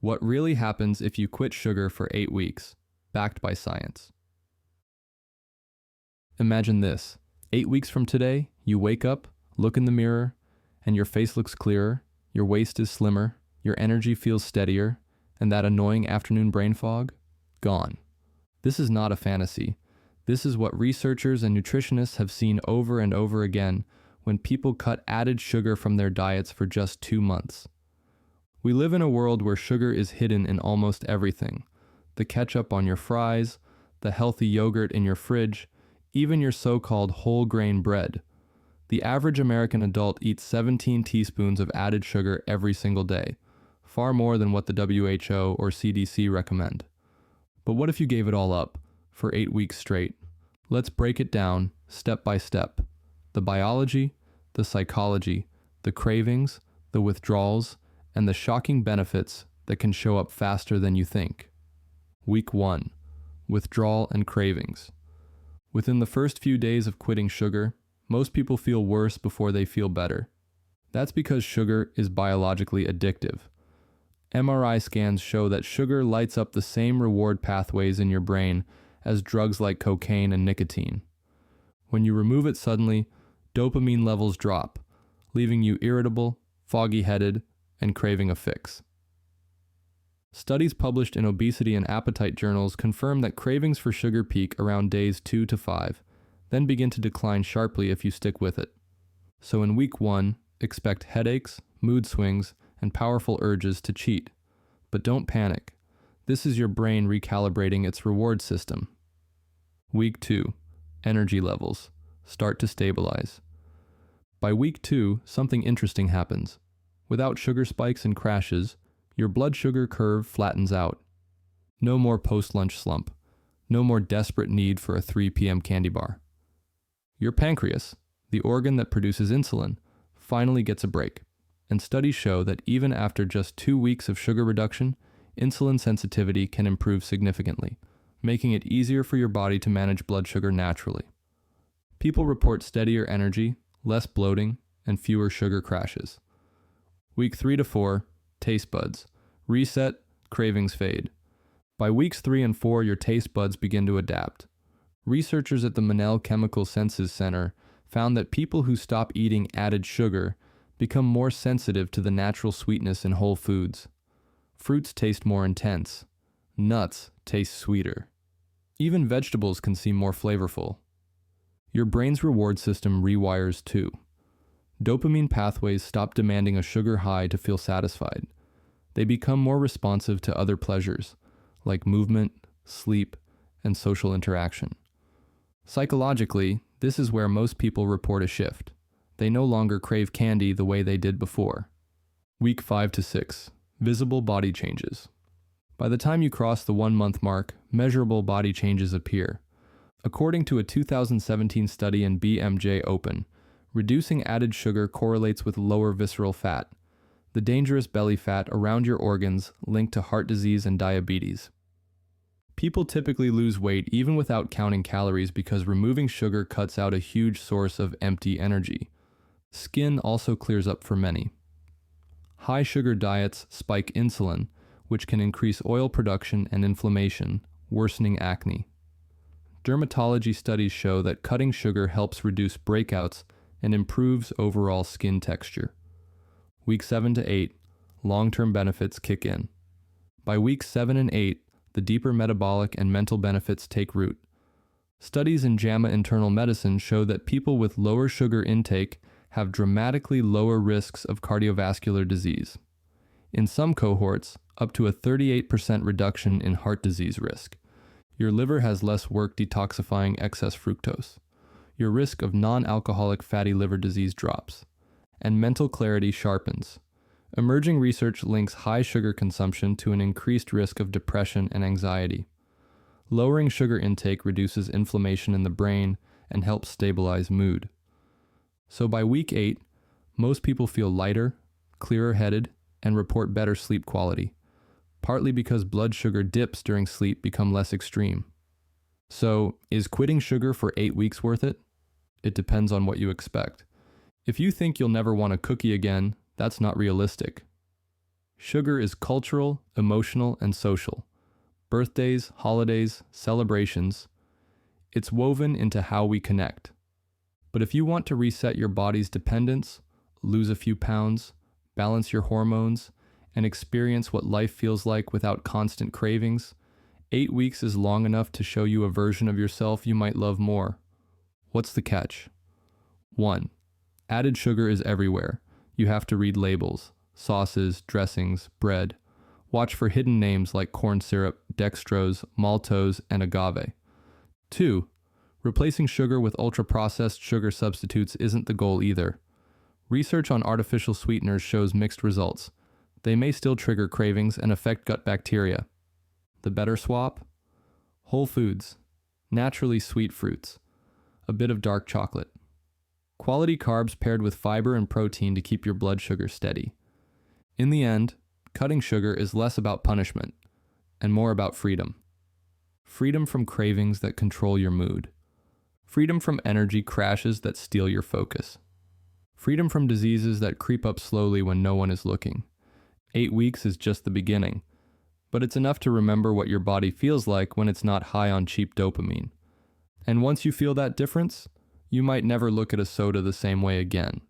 What really happens if you quit sugar for 8 weeks, backed by science. Imagine this. 8 weeks from today, you wake up, look in the mirror, and your face looks clearer, your waist is slimmer, your energy feels steadier, and that annoying afternoon brain fog? Gone. This is not a fantasy. This is what researchers and nutritionists have seen over and over again when people cut added sugar from their diets for just 2 months. We live in a world where sugar is hidden in almost everything. The ketchup on your fries, the healthy yogurt in your fridge, even your so-called whole grain bread. The average American adult eats 17 teaspoons of added sugar every single day, far more than what the WHO or CDC recommend. But what if you gave it all up for 8 weeks straight? Let's break it down step by step. The biology, the psychology, the cravings, the withdrawals, and the shocking benefits that can show up faster than you think. Week 1. Withdrawal and cravings. Within the first few days of quitting sugar, most people feel worse before they feel better. That's because sugar is biologically addictive. MRI scans show that sugar lights up the same reward pathways in your brain as drugs like cocaine and nicotine. When you remove it suddenly, dopamine levels drop, leaving you irritable, foggy-headed, and craving a fix. Studies published in obesity and appetite journals confirm that cravings for sugar peak around days 2 to 5, then begin to decline sharply if you stick with it. So in week 1, expect headaches, mood swings, and powerful urges to cheat. But don't panic. This is your brain recalibrating its reward system. Week 2, energy levels start to stabilize. By week 2, something interesting happens. Without sugar spikes and crashes, your blood sugar curve flattens out. No more post-lunch slump. No more desperate need for a 3 p.m. candy bar. Your pancreas, the organ that produces insulin, finally gets a break. And studies show that even after just 2 weeks of sugar reduction, insulin sensitivity can improve significantly, making it easier for your body to manage blood sugar naturally. People report steadier energy, less bloating, and fewer sugar crashes. Week 3 to 4, taste buds. Reset, cravings fade. By weeks 3 and 4, your taste buds begin to adapt. Researchers at the Monell Chemical Senses Center found that people who stop eating added sugar become more sensitive to the natural sweetness in whole foods. Fruits taste more intense. Nuts taste sweeter. Even vegetables can seem more flavorful. Your brain's reward system rewires too. Dopamine pathways stop demanding a sugar high to feel satisfied. They become more responsive to other pleasures, like movement, sleep, and social interaction. Psychologically, this is where most people report a shift. They no longer crave candy the way they did before. Week 5 to 6, visible body changes. By the time you cross the 1-month mark, measurable body changes appear. According to a 2017 study in BMJ Open, reducing added sugar correlates with lower visceral fat, the dangerous belly fat around your organs linked to heart disease and diabetes. People typically lose weight even without counting calories because removing sugar cuts out a huge source of empty energy. Skin also clears up for many. High sugar diets spike insulin, which can increase oil production and inflammation, worsening acne. Dermatology studies show that cutting sugar helps reduce breakouts and improves overall skin texture. Week 7 to 8, long-term benefits kick in. By weeks 7 and 8, the deeper metabolic and mental benefits take root. Studies in JAMA internal medicine show that people with lower sugar intake have dramatically lower risks of cardiovascular disease. In some cohorts, up to a 38% reduction in heart disease risk. Your liver has less work detoxifying excess fructose. Your risk of non-alcoholic fatty liver disease drops. And mental clarity sharpens. Emerging research links high sugar consumption to an increased risk of depression and anxiety. Lowering sugar intake reduces inflammation in the brain and helps stabilize mood. So by week 8, most people feel lighter, clearer-headed, and report better sleep quality, partly because blood sugar dips during sleep become less extreme. So, is quitting sugar for 8 weeks worth it? It depends on what you expect. If you think you'll never want a cookie again, that's not realistic. Sugar is cultural, emotional, and social. Birthdays, holidays, celebrations. It's woven into how we connect. But if you want to reset your body's dependence, lose a few pounds, balance your hormones, and experience what life feels like without constant cravings, 8 weeks is long enough to show you a version of yourself you might love more. What's the catch? 1. Added sugar is everywhere. You have to read labels, sauces, dressings, bread. Watch for hidden names like corn syrup, dextrose, maltose, and agave. 2. Replacing sugar with ultra-processed sugar substitutes isn't the goal either. Research on artificial sweeteners shows mixed results. They may still trigger cravings and affect gut bacteria. The better swap? Whole foods, naturally sweet fruits, a bit of dark chocolate. Quality carbs paired with fiber and protein to keep your blood sugar steady. In the end, cutting sugar is less about punishment and more about freedom. Freedom from cravings that control your mood. Freedom from energy crashes that steal your focus. Freedom from diseases that creep up slowly when no one is looking. 8 weeks is just the beginning, but it's enough to remember what your body feels like when it's not high on cheap dopamine. And once you feel that difference, you might never look at a soda the same way again.